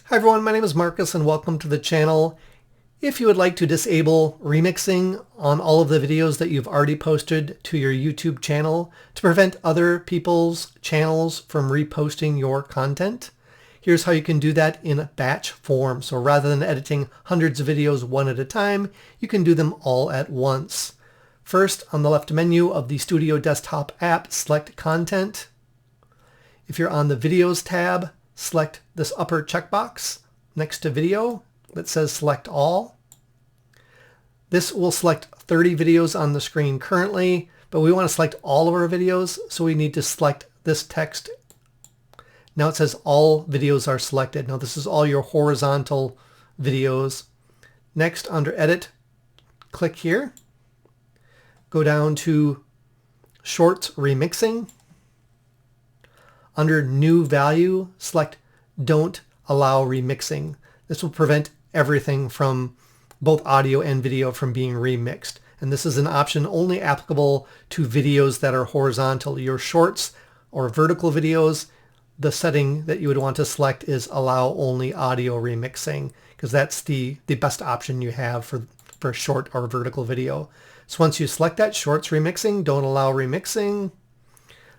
Hi everyone, my name is Marcus and welcome to the channel. If you would like to disable remixing on all of the videos that you've already posted to your YouTube channel to prevent other people's channels from reposting your content, here's how you can do that in a batch form. So rather than editing hundreds of videos one at a time, you can do them all at once. First, on the left menu of the Studio Desktop app, select Content. If you're on the Videos tab, select this upper checkbox next to Video that says Select All. This will select 30 videos on the screen currently, but we want to select all of our videos, so we need to select this text. Now it says all videos are selected. Now this is all your horizontal videos. Next, under Edit, click here. Go down to Shorts Remixing. Under New Value, select Don't Allow Remixing. This will prevent everything from both audio and video from being remixed. And this is an option only applicable to videos that are horizontal. Your shorts or vertical videos, the setting that you would want to select is Allow Only Audio Remixing, because that's the best option you have for short or vertical video. So once you select that, Shorts Remixing, Don't Allow Remixing,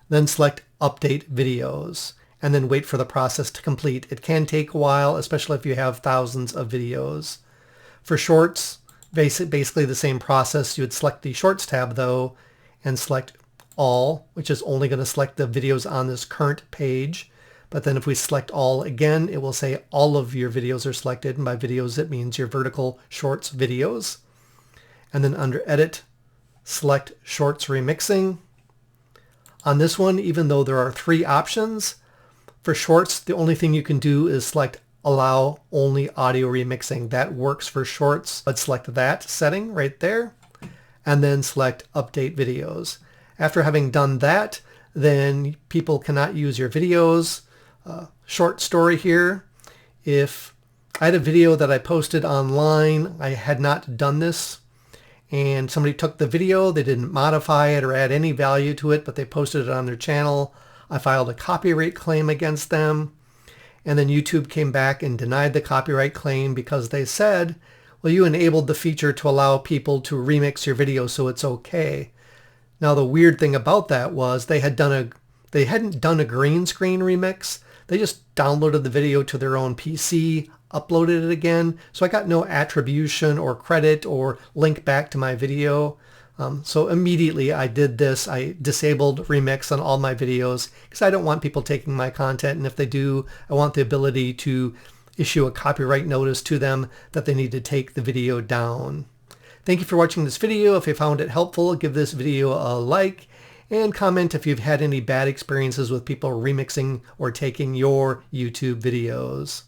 then select Update Videos, and then wait for the process to complete. It can take a while, especially if you have thousands of videos. For shorts, basically the same process. You would select the Shorts tab though, and select All, which is only going to select the videos on this current page. But then if we select All again, it will say all of your videos are selected, and by videos it means your vertical shorts videos. And then under Edit, select Shorts Remixing. On this one, even though there are three options, for shorts, the only thing you can do is select Allow Only Audio Remixing. That works for shorts. Let's select that setting right there, and then select Update Videos. After having done that, then people cannot use your videos. Short story here. If I had a video that I posted online, I had not done this, and somebody took the video, they didn't modify it or add any value to it, but they posted it on their channel. I filed a copyright claim against them, and then YouTube came back and denied the copyright claim because they said, well, you enabled the feature to allow people to remix your video, so it's okay. Now the weird thing about that was they hadn't done a green screen remix. They just downloaded the video to their own PC, uploaded it again, so I got no attribution or credit or link back to my video. So immediately I did this. I disabled remix on all my videos because I don't want people taking my content, and if they do, I want the ability to issue a copyright notice to them that they need to take the video down. Thank you for watching this video. If you found it helpful, give this video a like and comment if you've had any bad experiences with people remixing or taking your YouTube videos.